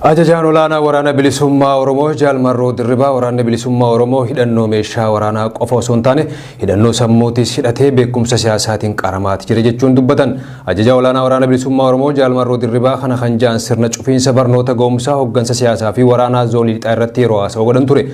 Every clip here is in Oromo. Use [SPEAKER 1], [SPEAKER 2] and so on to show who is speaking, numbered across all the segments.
[SPEAKER 1] Ajajaan olaanaa waraana bilisummaa Oromoo Jaal Marroo Dirribaa waraanni bilisummaa Oromoo hidhannoo meeshaa waraanaa qofa osoo hin taane hidhannoo sammuutis hidhatee beekumsa siyaasaatiin qaramaati jira jechuun dubbatan. Ajajaa olaanaa waraana bilisummaa Oromoo Jaal Marroo Dirribaa kana kan ja'an sirna cufiinsa barnoota ga'umsaa hooggansa siyaasaa fi waraanaa zoonii lixaa irratti yeroo haasa'u godhan ture.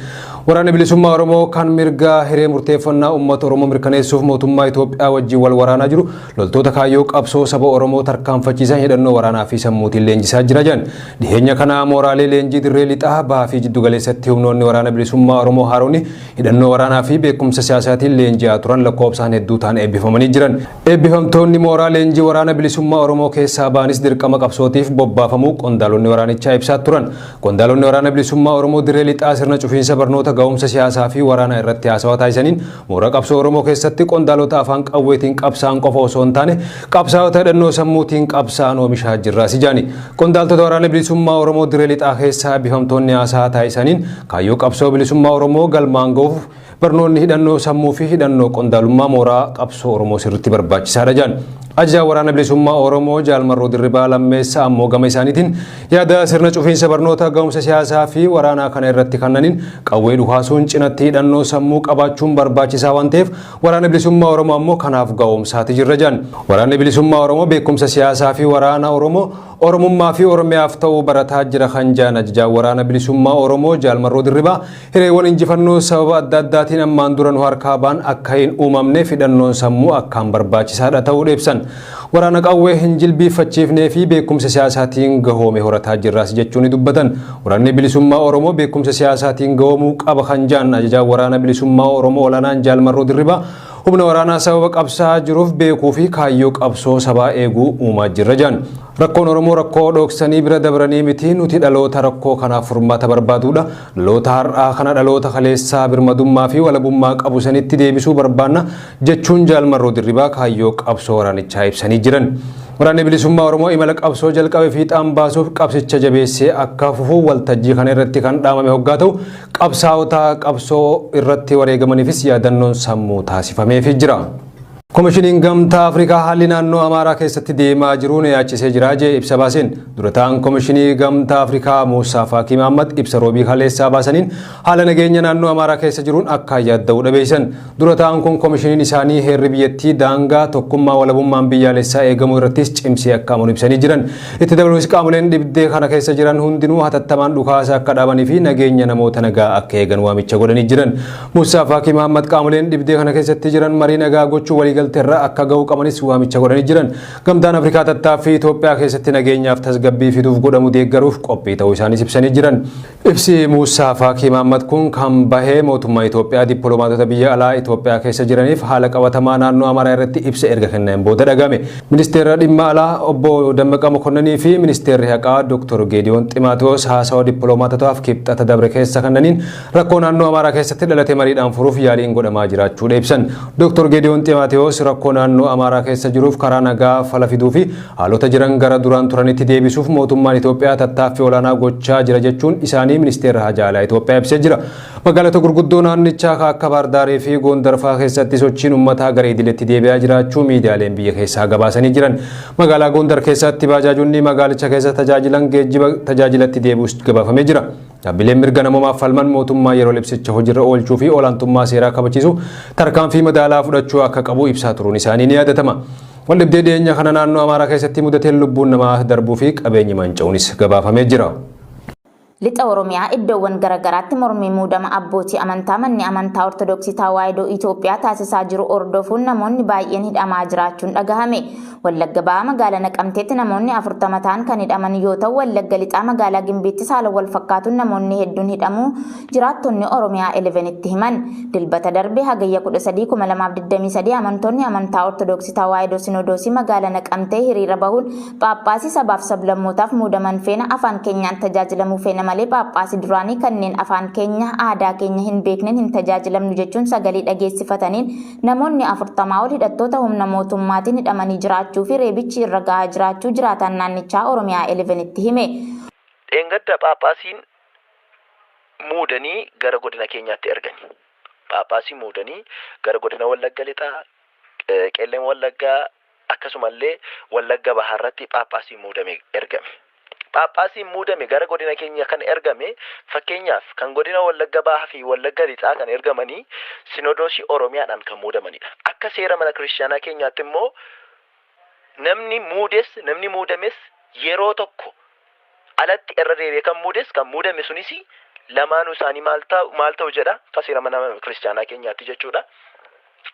[SPEAKER 1] Waraanni bilisummaa Oromoo kan mirgaa hiree murteeffannaa uummata Oromoo mirkaneessuuf mootummaa Itoophiyaa wajjin wal waraanaa jiru loltoota kaayyoo qabsoo saba Oromoo tarkaanfachiisan hidhannoo waraanaa fi sammuutiin leenjisaa jira jedhan. Dhiheenya kana mooraalee leenjii dirree lixaa bahaa fi jiddu galeessatti humnoonni waraana bilisummaa Oromoo haaroonni hidhannoo waraanaa fi beekumsa siyaasaatiin leenji'aa turan lakkoofsaan hedduu ta'an eebbifamanii jiran. Eebbifamtoonni mooraa leenjii waraana bilisummaa Oromoo keessaa ba'anis dirqama qabsootiif bobbaafamuu qondaalonni waraanichaa ibsaa turan. Qondaalonni waraana bilisummaa Oromoo dirree lixaa sirna cufiinsa barnoota ga'umsa siyaasaa fi waraana irratti haasawaa taasisaniin mooraa qabsoo Oromoo keessatti qondaalota afaan qawweetiin qabsaa'an qofa osoo hin taane qabsaa'ota hidhannoo sammuutiin qabsaa'an oomishaa jirraas jaani. Qondaaltota waraana bilisummaa Oromoo dirree lixaa keessaa eebbifamtoonni haasaa taasisaniin kaayyoo qabsoo bilisummaa Oromoo galmaan ga'uuf barnoonni hidhannoo sammuu fi hidhannoo qondaalummaa mooraa qabsoo Oromoo sirriitti barbaachisaadha jedhan. Ajajaa waraana bilisummaa Oromoo Jaal Marroo Dirribaa lammeessaa ammoo gama isaaniitiin yaada sirna cufiinsa barnoota ga'umsa siyaasaa fi waraanaa kana irratti kannaniin qawwee dhukaasuun cinatti hidhannoo sammuu qabaachuun barbaachisaa waan ta'eef waraana bilisummaa Oromoo ammoo kanaaf ga'umsaati jirra jedhan. Waraanni bilisummaa Oromoo beekumsa siyaasaa fi waraana Oromoo Oromummaa fi Oromiyaaf ta'uu barataa jira kan jedhan ajajaa waraana bilisummaa Oromoo Jaal Marroo Dirribaa hireewwan injifannoo sababa adda addaatiin ammaan dura nu harkaa ba'an akka hin uumamneef hidhannoon sammuu akkaan barbaachisaadha ta'uu ibsan. Waraana qawwee hin jilbiiffachiifnee fi beekumsa siyaasaatiin gahoome horataa jirraas jechuun dubbatan. Waraanni bilisummaa Oromoo beekumsa siyaasaatiin gahoomuu qaba kan jedhan ajajaa waraana bilisummaa Oromoo olaanaan Jaal Marroo Dirribaa humna waraanaa sababa qabsaa jiruuf beekuu fi kaayyoo qabsoo sabaa eeguu uumaa jirra jedhan. Rakkoon Oromoo rakkoo dhoksanii bira dabranii miti nuti dhaloota rakkoo kanaaf furmaata barbaaduudha. Dhaloota har'aa kana dhaloota kaleessaa birmadummaa fi walabummaa qabu sanitti deebisuu barbaanna jechuun Jaal Marroo Dirribaa kaayyoo qabsoo waraanichaa ibsanii jiran. Waraanni bilisummaa Oromoo imala qabsoo jalqabe fiixaan baasuuf qabsicha jabeessee akka fufuu waltajjii kana irratti kan dhaamame hoggaa ta'u qabsaa'ota qabsoo irratti wareegamaniifis yaadannoon sammuu taasifameefii jira. Komishiniin Gamtaa Afrikaa haalli naannoo Amaaraa keessatti deemaa jiruun yaachisee jira jedhe ibsa baaseen. Dura ta'aan Komishinii Gamtaa Afrikaa Muusaa Faakii Mahammad ibsa roobii kaleessaa baasaniin haala nageenya naannoo Amaaraa keessa jiruun akka yaadda'uu dhabeessan. Dura ta'aan kun komishiniin isaanii heerri biyyattii daangaa tokkummaa walabummaan biyyaalessaa eegamuu irrattis cimsee akka amanu ibsanii jiran. Itti dabaluunis qaamoleen dhibdee kana keessa jiran hundinuu hatattamaan dhukaasa akka dhaabanii fi nageenya namoota nagaa akka eegan waamicha godhanii jiran. Muusaa Faakii Mahammad qaamoleen dhibdee kana keessatti jiran marii nagaa gochuu walii irraa akka ga'uu qabanis waamicha godhanii jiran. Gamtaan Afrikaa tattaaffii Itoophiyaa keessatti nageenyaaf tasgabbii fiduuf godhamu deeggaruuf qophii ta'uu isaaniis ibsanii jiran. Ibsi Muusaa Faakii Mahammad kun kan bahee mootummaa Itoophiyaa dippiloomaatota biyya alaa Itoophiyaa keessa jiraniif haala qabatamaa naannoo Amaaraa irratti ibsa erga kenneen booda dhagame. Ministeera dhimma alaa obbo Dammaqa Mokonninii fi ministeerri haqaa Dr. Geediyoon Ximaatiyoos haasawaa dippiloomaatotaaf kibxata dabre keessa kennaniin rakkoo naannoo Amaaraa keessatti dhalate mariidhaan furuuf yaaliin godhamaa jiraachuu ibsan. Dr. Geediyoon Ximaatiyoos rakkoo naannoo Amaaraa keessa jiruuf karaa nagaa fala fiduu fi haalota jiran gara duraan turanitti deebisuuf mootummaan Itoophiyaa tattaaffii olaanaa gochaa jira jechuun isaanii ministeera hajaa alaa Itoophiyaa ibsee jira. Magaalota gurguddoo naannichaa akka Baardaarii fi Gondar fa'aa keessatti sochiin uummataa gara idileetti deebi'aa jiraachuu miidiyaaleen biyya keessaa gabaasanii jiran. Magaalaa Gondar keessatti baajaajonni magaalicha keessa tajaajilan geejjiba tajaajilatti deebi'uus gabaafamee jira. Dhaabbileen mirga namoomaaf falman mootummaa yeroo libsicha hojiirra oolchuu fi olaantummaa seeraa kabachiisu tarkaanfii madaalaa fudhachuu akka qabu ibsaa turuun isaanii ni yaadatama. Waldhibdee dhiyeenya kana naannoo Amaaraa keessatti mudateen lubbuun namaa darbuu fi qabeenyi manca'uunis gabaafamee jira.
[SPEAKER 2] Lixa Oromiyaa iddoowwan garaagaraatti mormii muudama abbootii amantaa manni amantaa Ortodoksii Tawaahidoo Itoophiyaa taasisaa jiru hordofuun namoonni baay'een hidhamaa jiraachuun dhagahame. Wallagga Bahaa magaalaa Naqamteetti namoonni 40 ta'an kan hidhaman yoo ta'u Wallagga Lixaa magaalaa Gimbiittis haala wal fakkaatuun namoonni hedduun hidhamuu jiraattonni Oromiyaa 11tti himan. Dilbata darbe hagayya 13 2023 amantoonni amantaa Ortodoksii Tawaahidoo Sinodoosii magaalaa Naqamtee hiriira bahuun Phaaphaasii sabaaf sablammootaaf muudaman feena afaan keenyaan tajaajilamuu feena malee Phaaphaasii duraanii kanneen afaan keenya aadaa keenya hin beekneen hin tajaajilamnu jechuun sagalee dhageessifataniin namoonni 40 ol hidhattoota humna mootummaatiin hidhamanii jiraachuu fi reebichi irra gahaa jiraachuu jiraatan naannichaa Oromiyaa 11tti hime.
[SPEAKER 3] Dheengadda Phaaphaasiin muudanii gara godina keenyaatti ergani. Phaaphaasii muudanii gara godina Wallagga Lixaa, Qeelleen Wallaggaa akkasumallee Wallagga Bahaarratti Phaaphaasii muudamee ergame. Paappaasiin muudame gara godina keenya kan ergame fakkeenyaaf kan godina Wallagga Bahaa fi Wallagga Lixaa kan ergamanii Sinodoosii Oromiyaadhaan kan muudamanidha. Akka seera mana kiristaanaa keenyaatti immoo namni muudames yeroo tokko alatti irra deebi'ee kan muudame sunis lamaanuu isaanii maal ta'u jedha akka seera mana kiristaanaa keenyaatti jechuudha.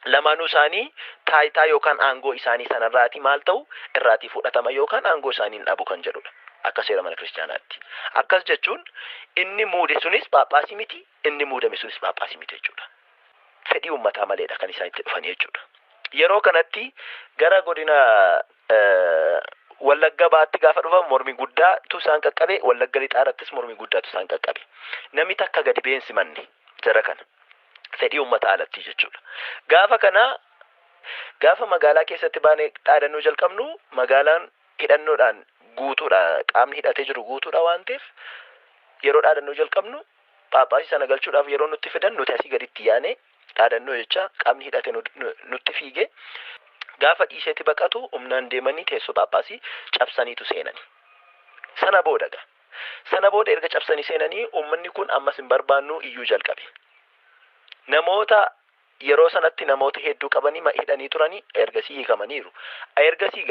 [SPEAKER 3] Lamaanuu isaanii taayitaa yookaan aangoo isaanii sanarraati maal ta'u irraatii fudhatama yookaan aangoo isaanii dhabu kan jedhudha. Akka seera mana kiristaanaatti. Akkas jechuun inni muude sunis paappaasii miti, inni muudame sunis paappaasii miti jechuudha. Fedhii uummataa maleedha kan isaan itti dhufan jechuudha. Yeroo kanatti gara godina Wallagga Bahaatti gaafa dhufan mormii guddaatu isaan qaqqabe, Wallagga Lixaarrattis mormii guddaatu isaan qaqqabe. Namni takka gadi beensi manni jara kana. Fedhii uummataa alatti jechuudha. Gaafa magaalaa keessatti baanee dhaadannoo jalqabnu magaalaan hidhannoodhaan guutuudha, qaamni hidhatee jiru guutuudha waan ta'eef yeroo dhaadannoo jalqabnu paappaasii sana galchuudhaaf yeroo nutti fidan nuti asii gaditti yaane dhaadannoo jecha qaamni hidhatee nutti fiige gaafa dhiiseetti baqatu humnaan deemanii teessoo paappaasii cabsaniitu seenani. Sana booda erga cabsanii seenanii uummanni kun ammas hin barbaannu iyyuu jalqabe. Namoota yeroo sanatti namoota hedduu qabanii hidhanii turanii ergasii hiikamaniiru. Ergasii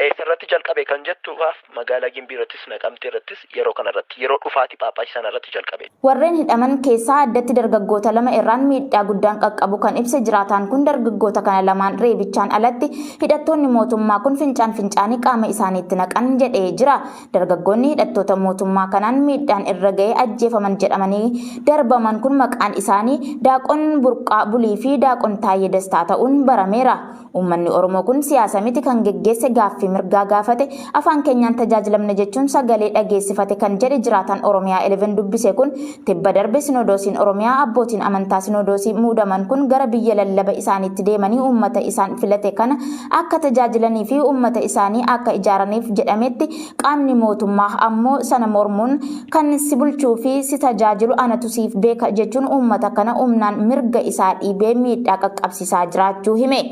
[SPEAKER 3] eessarratti jalqabe kan jettuuf magaalaa Gimbii irrattis Naqamtee irrattis yeroo kanarratti yeroo dhufaati paappaasii sanarratti jalqabe.
[SPEAKER 2] Warreen hidhaman keessaa addatti dargaggoota lama irraan miidhaa guddaan qaqqabu kan ibse jiraataan kun dargaggoota kana lamaan reebichaan alatti hidhattoonni mootummaa kun fincaanii qaama isaaniitti naqan jedhee jira. Dargaggoonni hidhattoota mootummaa kanaan miidhaan irra ga'ee ajjeefaman jedhamanii darbaman kun maqaan isaanii Daaqon Burqaa Bulii fi Daaqon Taayyee Dastaa ta'uun barameera. Uummanni Oromoo kun siyaasa miti kan geggeesse gaaffii mirgaa gaafate afaan keenyaan tajaajilamne jechuun sagalee dhageessifate kan jedhe jiraataan Oromiyaa 11 dubbise kun tibba darbe Sinodoosiin Oromiyaa abbootiin amantaa Sinodoosii muudaman kun gara biyya lallaba isaaniitti deemanii uummata isaan filate kana akka tajaajilanii fi uummata isaanii akka ijaaraniif jedhametti qaamni mootummaa ammoo sana mormuun kan si bulchuu fi si tajaajilu anatu siif beeka jechuun uummata kana humnaan mirga isaa dhiibee miidhaa qaqqabsiisaa jiraachuu hime.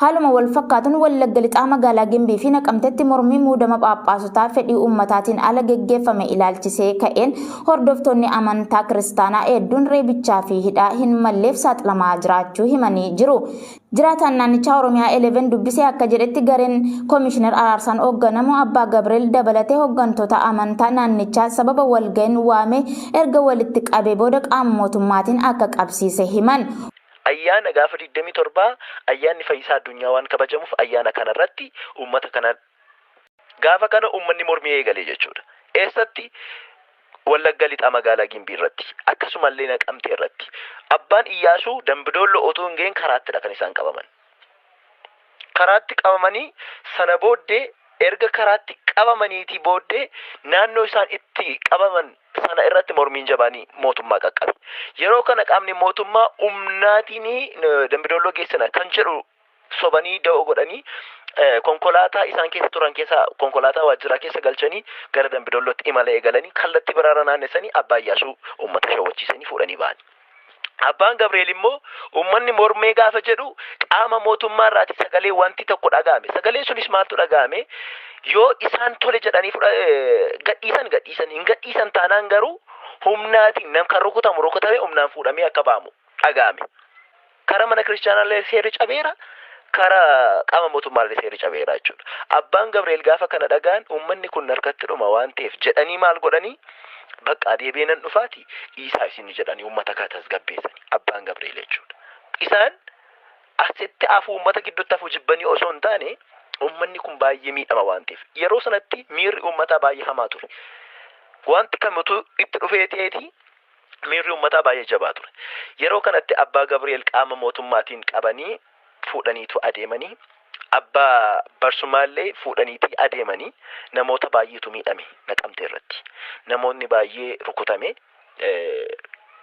[SPEAKER 2] Haaluma wal fakkaatuun Wallagga Lixaa magaalaa Gimbii fi Naqamteetti mormii muudama phaapphaasotaa fedhii uummataatiin ala geggeeffame ilaalchisee ka'een hordoftoonni amantaa kiristaanaa hedduun reebichaa fi hidhaa hin malleef saaxilamaa jiraachuu himanii jiru. Jiraataan naannichaa Oromiyaa 11 dubbisee akka jedhetti gareen Koomishinar Araarsaan hoogganamu Abbaa Gabriel dabalatee hooggantoota amantaa naannichaa sababa walga'iin waame erga walitti qabee booda qaama mootummaatiin akka qabsiise himan.
[SPEAKER 3] Ayyaana gaafa 27 ayyaanni fayyisaa addunyaa waan kabajamuuf ayyaana kanarratti uummata kana gaafa kana uummanni mormii eegalee jechuudha. Eessatti Wallagga Lixaa magaalaa Gimbii irratti akkasumallee Naqamtee irratti abbaan Iyyaasuu Dambidoollo otoo hin ga'in karaattidha kan isaan qabaman. Karaatti qabamanii sana booddee erga karaatti qabamaniitii booddee naannoo isaan itti qabaman sana irratti mormiin jabaanii mootummaa qaqqabe. Yeroo kana qaamni mootummaa humnaatiin Dambidooloo geessina kan jedhu sobanii da'oo godhanii konkolaataa isaan keessa turan keessa konkolaataa waajjiraa keessa galchanii gara Dambidoolootti imala eegalanii kallattii biraara naannessanii abbaa Iyyaasuu uummata shawwachiisanii fuudhanii ba'an. Abbaan Gabriel immoo uummanni mormee gaafa jedhu qaama mootummaa irraati sagalee wanti tokko dhaga'ame. Sagaleen sunis maaltu dhaga'ame? Yoo isaan tole jedhanii gadhiisan hin gadhiisan taanaan garuu humnaatiin nam kan rukutame humnaan fuudhamee akka ba'amu dhaga'ame. Karaa mana kiristaanaallee seerri cabeera, karaa qaama mootummaallee seerri cabeera jechuudha. Abbaan Gabriel gaafa kana dhagaan uummanni kun harkatti dhuma waan ta'eef jedhanii maal godhanii? Bakka deebiinan dhufaati isaa isin jedhanii uummata kana tasgabbeessanii abbaan Gabriel jechuudha. Isaan asitti afuu uummata gidduutti afuu jibbanii osoo hin taane uummanni kun baay'ee miidhama waan ta'eef yeroo sanatti miirri uummataa baay'ee hamaa ture. Wanti kamitu itti dhufee ta'eeti miirri uummataa baay'ee jabaa ture. Yeroo kanatti abbaa Gabriel qaama mootummaatiin qabanii fuudhaniitu adeemanii abbaa Barsumaallee fuudhaniitii adeemanii namoota baay'eetu miidhame Naqamtee irratti. Namoonni baay'ee rukutame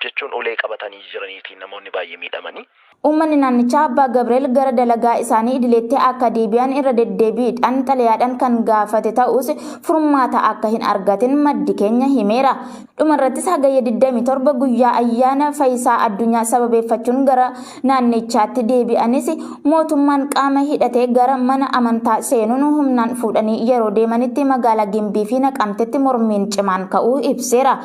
[SPEAKER 3] jechuun ulee qabatanii jiraniitiin namoonni baay'ee miidhamanii.
[SPEAKER 2] Uummanni naannichaa Abbaa Gabriel gara dalagaa isaanii idileetti akka deebi'an irra deddeebiidhaan xalayaadhaan kan gaafate ta'us furmaata akka hin argatin maddi keenya himeera. Dhumarrattis hagayya 27 guyyaa ayyaana Fayyisaa Addunyaa sababeeffachuun gara naannichaatti deebi'anis mootummaan qaama hidhatee gara mana amantaa seenuun humnaan fuudhanii yeroo deemanitti magaalaa Gimbii fi Naqamtetti mormiin cimaan ka'uu ibseera.